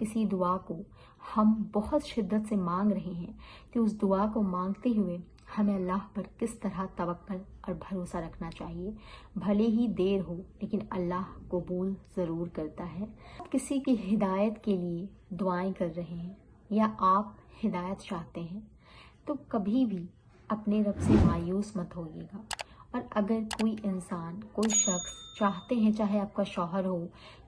किसी दुआ को हम बहुत शिद्दत से मांग रहे हैं तो उस दुआ को मांगते हुए हमें अल्लाह पर किस तरह तवक्कल और भरोसा रखना चाहिए। भले ही देर हो लेकिन अल्लाह कबूल ज़रूर करता है। किसी की हिदायत के लिए दुआएं कर रहे हैं या आप हिदायत चाहते हैं तो कभी भी अपने रब से मायूस मत होइएगा। और अगर कोई इंसान, कोई शख्स चाहते हैं, चाहे आपका शौहर हो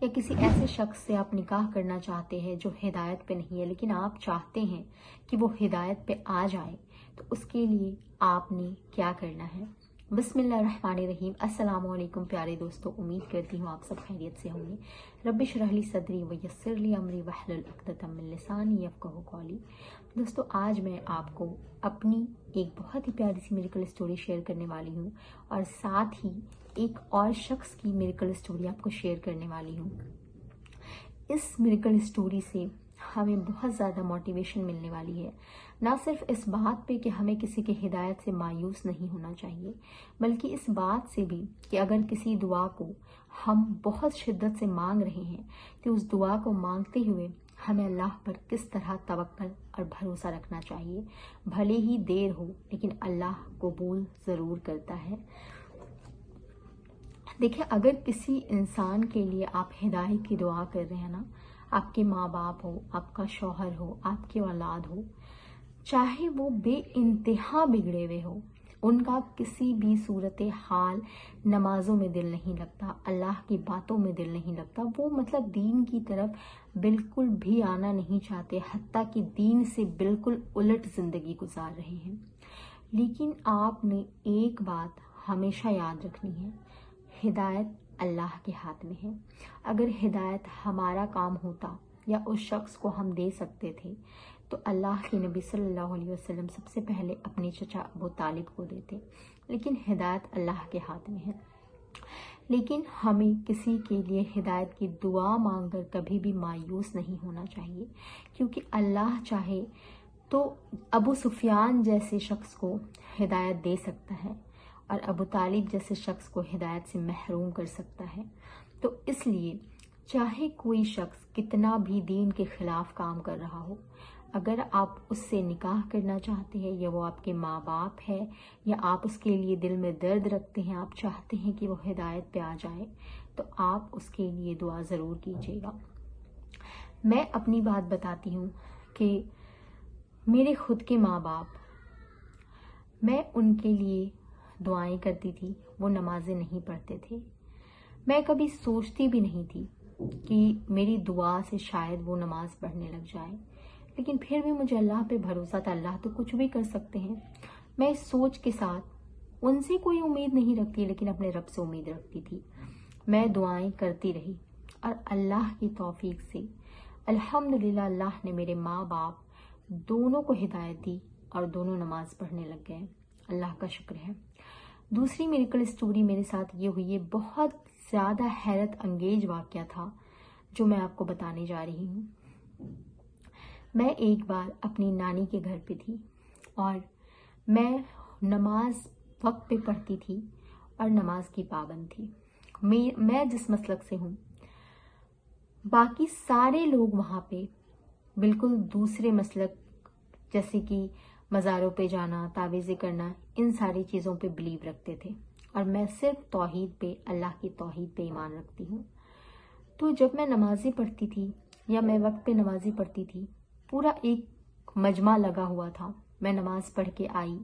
या किसी ऐसे शख्स से आप निकाह करना चाहते हैं जो हिदायत पे नहीं है, लेकिन आप चाहते हैं कि वो हिदायत पे आ जाए, तो उसके लिए आपने क्या करना है। बिस्मिल्लाहिर्रहमानिर्रहीम। अस्सलाम वालेकुम प्यारे दोस्तों, उम्मीद करती हूँ आप सब खैरियत से होंगे। रब्बि इश्रह ली सदरी व यस्सिर ली अमरी वहलुल उक़दतम मिन लिसानी यफ़क़हू क़ौली। दोस्तों, आज मैं आपको अपनी एक बहुत ही प्यारी सी मिरेकल स्टोरी शेयर करने वाली हूँ और साथ ही एक और शख्स की मिरेकल स्टोरी आपको शेयर करने वाली हूँ। इस मिरेकल स्टोरी से हमें बहुत ज़्यादा मोटिवेशन मिलने वाली है। ना सिर्फ इस बात पे कि हमें किसी की हिदायत से मायूस नहीं होना चाहिए, बल्कि इस बात से भी कि अगर किसी दुआ को हम बहुत शिद्दत से मांग रहे हैं तो उस दुआ को मांगते हुए हमें अल्लाह पर किस तरह तवक्कल और भरोसा रखना चाहिए। भले ही देर हो लेकिन अल्लाह कबूल ज़रूर करता है। देखिए, अगर किसी इंसान के लिए आप हिदायत की दुआ कर रहे हैं ना, आपके माँ बाप हो, आपका शौहर हो, आपकी औलाद हो, चाहे वो बेइंतहा बिगड़े हुए हो, उनका किसी भी सूरत हाल नमाजों में दिल नहीं लगता, अल्लाह की बातों में दिल नहीं लगता, वो मतलब दीन की तरफ बिल्कुल भी आना नहीं चाहते, हत्ता कि दीन से बिल्कुल उलट जिंदगी गुजार रहे हैं। लेकिन आपने एक बात हमेशा याद रखनी है, हिदायत अल्लाह के हाथ में है। अगर हिदायत हमारा काम होता या उस शख्स को हम दे सकते थे तो अल्लाह के नबी सल्लल्लाहु अलैहि वसल्लम सबसे पहले अपने चचा अबू तालिब को देते। लेकिन हिदायत अल्लाह के हाथ में है। लेकिन हमें किसी के लिए हिदायत की दुआ मांगकर कभी भी मायूस नहीं होना चाहिए, क्योंकि अल्लाह चाहे तो अबू सुफियान जैसे शख्स को हिदायत दे सकता है और अबू तालिब जैसे शख्स को हिदायत से महरूम कर सकता है। तो इसलिए चाहे कोई शख्स कितना भी दीन के खिलाफ काम कर रहा हो, अगर आप उससे निकाह करना चाहते हैं या वो आपके माँ बाप है या आप उसके लिए दिल में दर्द रखते हैं, आप चाहते हैं कि वो हिदायत पे आ जाए, तो आप उसके लिए दुआ ज़रूर कीजिएगा। मैं अपनी बात बताती हूँ कि मेरे खुद के माँ बाप, मैं उनके लिए दुआएं करती थी, वो नमाजें नहीं पढ़ते थे। मैं कभी सोचती भी नहीं थी कि मेरी दुआ से शायद वो नमाज पढ़ने लग जाए, लेकिन फिर भी मुझे अल्लाह पे भरोसा था, अल्लाह तो कुछ भी कर सकते हैं। मैं इस सोच के साथ उनसे कोई उम्मीद नहीं रखती, लेकिन अपने रब से उम्मीद रखती थी। मैं दुआएं करती रही और अल्लाह की तौफीक से अल्हम्दुलिल्लाह अल्लाह ने मेरे माँ बाप दोनों को हिदायत दी और दोनों नमाज पढ़ने लग गए। अल्लाह का शुक्र है। दूसरी मिरेकल स्टोरी मेरे साथ ये हुई है, बहुत ज़्यादा हैरत अंगेज वाक़या था जो मैं आपको बताने जा रही हूँ। मैं एक बार अपनी नानी के घर पे थी और मैं नमाज वक्त पे पढ़ती थी और नमाज की पाबंद थी। मैं जिस मसलक से हूँ, बाकी सारे लोग वहाँ पे बिल्कुल दूसरे मसलक, जैसे कि मज़ारों पे जाना, तावीज़ें करना, इन सारी चीज़ों पे बिलीव रखते थे और मैं सिर्फ तौहीद पे, अल्लाह की तौहीद पे ईमान रखती हूँ। तो जब मैं नमाज़ें पढ़ती थी या मैं वक्त पे नमाज़ें पढ़ती थी, पूरा एक मजमा लगा हुआ था। मैं नमाज पढ़ के आई,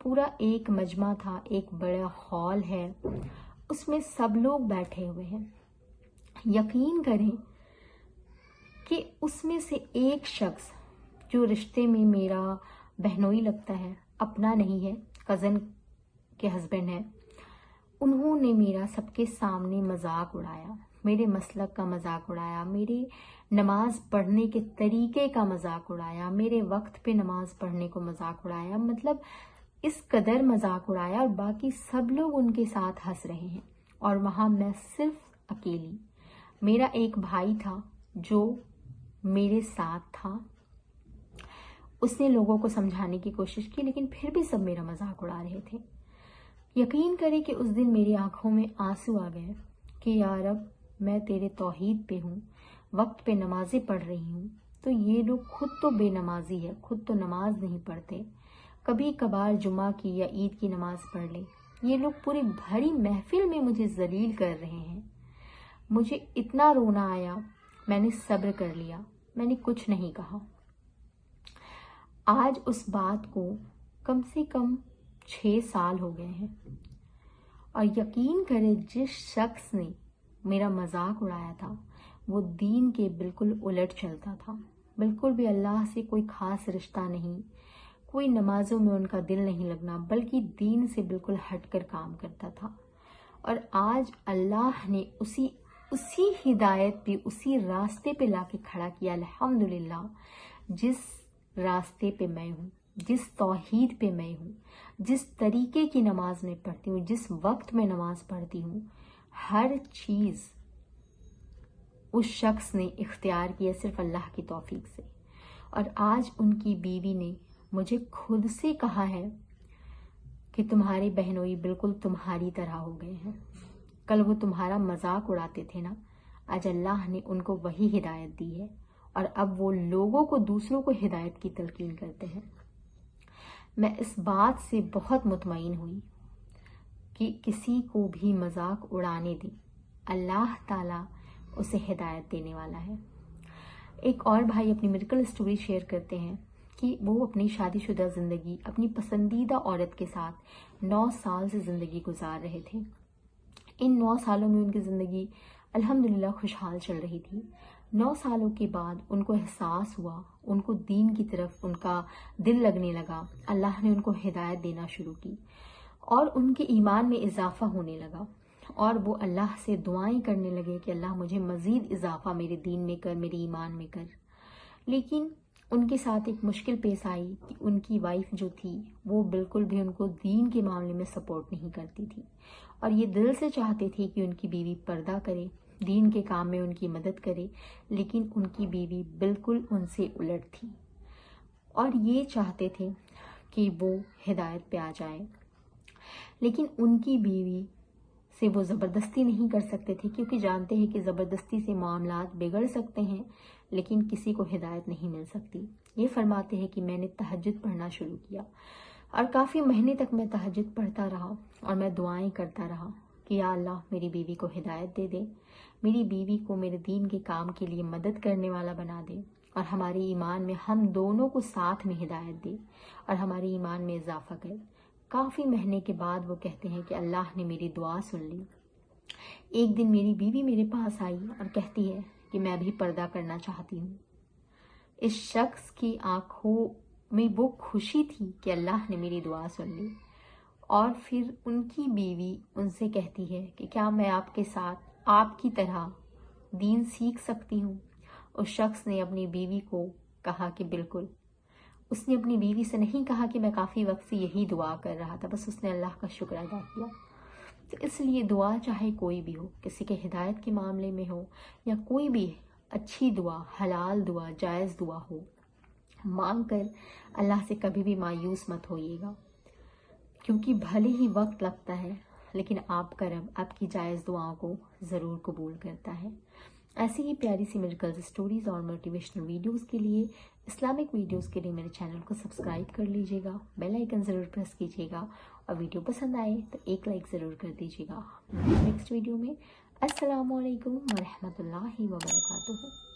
पूरा एक मजमा था, एक बड़ा हॉल है, उसमें सब लोग बैठे हुए हैं। यकीन करें कि उसमें से एक शख्स जो रिश्ते में मेरा बहनोई लगता है, अपना नहीं है, कज़न के हस्बैंड है, उन्होंने मेरा सबके सामने मजाक उड़ाया, मेरे मसलक का मजाक उड़ाया, मेरे नमाज पढ़ने के तरीके का मजाक उड़ाया, मेरे वक्त पे नमाज पढ़ने को मजाक उड़ाया। मतलब इस कदर मजाक उड़ाया और बाकी सब लोग उनके साथ हंस रहे हैं और वहाँ मैं सिर्फ अकेली। मेरा एक भाई था जो मेरे साथ था, उसने लोगों को समझाने की कोशिश की, लेकिन फिर भी सब मेरा मजाक उड़ा रहे थे। यकीन करें कि उस दिन मेरी आंखों में आंसू आ गए कि यार अब मैं तेरे तौहीद पे हूँ, वक्त पे नमाजें पढ़ रही हूँ, तो ये लोग खुद तो बेनमाजी है, खुद तो नमाज नहीं पढ़ते, कभी कभार जुमा की या ईद की नमाज पढ़ ले, ये लोग पूरी भरी महफिल में मुझे जलील कर रहे हैं। मुझे इतना रोना आया, मैंने सब्र कर लिया, मैंने कुछ नहीं कहा। आज उस बात को कम से कम 6 साल हो गए हैं, और यकीन करें जिस शख्स ने मेरा मजाक उड़ाया था वो दीन के बिल्कुल उलट चलता था, बिल्कुल भी अल्लाह से कोई खास रिश्ता नहीं, कोई नमाजों में उनका दिल नहीं लगना, बल्कि दीन से बिल्कुल हटकर काम करता था। और आज अल्लाह ने उसी हिदायत पे, उसी रास्ते पे लाके खड़ा किया, अल्हम्दुलिल्लाह। जिस रास्ते पे मैं हूँ, जिस तौहीद पे मैं हूँ, जिस तरीके की नमाज में पढ़ती हूँ, जिस वक्त में नमाज पढ़ती हूँ, हर चीज़ उस शख्स ने इख्तियार किया सिर्फ अल्लाह की तौफीक से। और आज उनकी बीवी ने मुझे खुद से कहा है कि तुम्हारे बहनोई बिल्कुल तुम्हारी तरह हो गए हैं। कल वो तुम्हारा मजाक उड़ाते थे ना, आज अल्लाह ने उनको वही हिदायत दी है, और अब वो लोगों को, दूसरों को हिदायत की तलकीन करते हैं। मैं इस बात से बहुत मुतमईन हुई कि किसी को भी मजाक उड़ाने दी, अल्लाह ताला उसे हिदायत देने वाला है। एक और भाई अपनी मिरेकल स्टोरी शेयर करते हैं कि वो अपनी शादीशुदा ज़िंदगी अपनी पसंदीदा औरत के साथ 9 साल से ज़िंदगी गुजार रहे थे। इन 9 सालों में उनकी ज़िंदगी अल्हम्दुलिल्लाह खुशहाल चल रही थी। 9 सालों के बाद उनको एहसास हुआ, उनको दीन की तरफ उनका दिल लगने लगा, अल्लाह ने उनको हिदायत देना शुरू की और उनके ईमान में इजाफा होने लगा, और वो अल्लाह से दुआएं करने लगे कि अल्लाह मुझे मज़ीद इजाफा मेरे दीन में कर, मेरे ईमान में कर। लेकिन उनके साथ एक मुश्किल पेश आई कि उनकी वाइफ जो थी वो बिल्कुल भी उनको दीन के मामले में सपोर्ट नहीं करती थी, और ये दिल से चाहते थे कि उनकी बीवी पर्दा करे, दीन के काम में उनकी मदद करे, लेकिन उनकी बीवी बिल्कुल उनसे उलट थी और ये चाहते थे कि वो हिदायत पे आ जाए, लेकिन उनकी बीवी से वो ज़बरदस्ती नहीं कर सकते थे, क्योंकि जानते हैं कि ज़बरदस्ती से मामलात बिगड़ सकते हैं, लेकिन किसी को हिदायत नहीं मिल सकती। ये फरमाते हैं कि मैंने तहज्जुद पढ़ना शुरू किया और काफ़ी महीने तक मैं तहज्जुद पढ़ता रहा और मैं दुआएं करता रहा कि या अल्लाह मेरी बीवी को हिदायत दे दे, मेरी बीवी को मेरे दीन के काम के लिए मदद करने वाला बना दे, और हमारे ईमान में हम दोनों को साथ में हिदायत दे और हमारे ईमान में इजाफा करे। काफ़ी महीने के बाद वो कहते हैं कि अल्लाह ने मेरी दुआ सुन ली। एक दिन मेरी बीवी मेरे पास आई और कहती है कि मैं भी पर्दा करना चाहती हूँ। इस शख्स की आंखों में वो खुशी थी कि अल्लाह ने मेरी दुआ सुन ली, और फिर उनकी बीवी उनसे कहती है कि क्या मैं आपके साथ आपकी तरह दीन सीख सकती हूँ। उस शख्स ने अपनी बीवी को कहा कि बिल्कुल। उसने अपनी बीवी से नहीं कहा कि मैं काफ़ी वक्त से यही दुआ कर रहा था, बस उसने अल्लाह का शुक्र अदा किया। तो इसलिए दुआ चाहे कोई भी हो, किसी के हिदायत के मामले में हो या कोई भी अच्छी दुआ, हलाल दुआ, जायज़ दुआ हो, मांग कर अल्लाह से कभी भी मायूस मत होइएगा, क्योंकि भले ही वक्त लगता है लेकिन आपका रब आपकी जायज़ दुआओं को ज़रूर कबूल करता है। ऐसी ही प्यारी सी मिरेकल्स स्टोरीज़ और मोटिवेशनल वीडियोस के लिए, इस्लामिक वीडियोस के लिए मेरे चैनल को सब्सक्राइब कर लीजिएगा, बेल आइकन ज़रूर प्रेस कीजिएगा, और वीडियो पसंद आए तो एक लाइक ज़रूर कर दीजिएगा। नेक्स्ट वीडियो में अस्सलामु अलैकुम व रहमतुल्लाहि व बरकातुहू।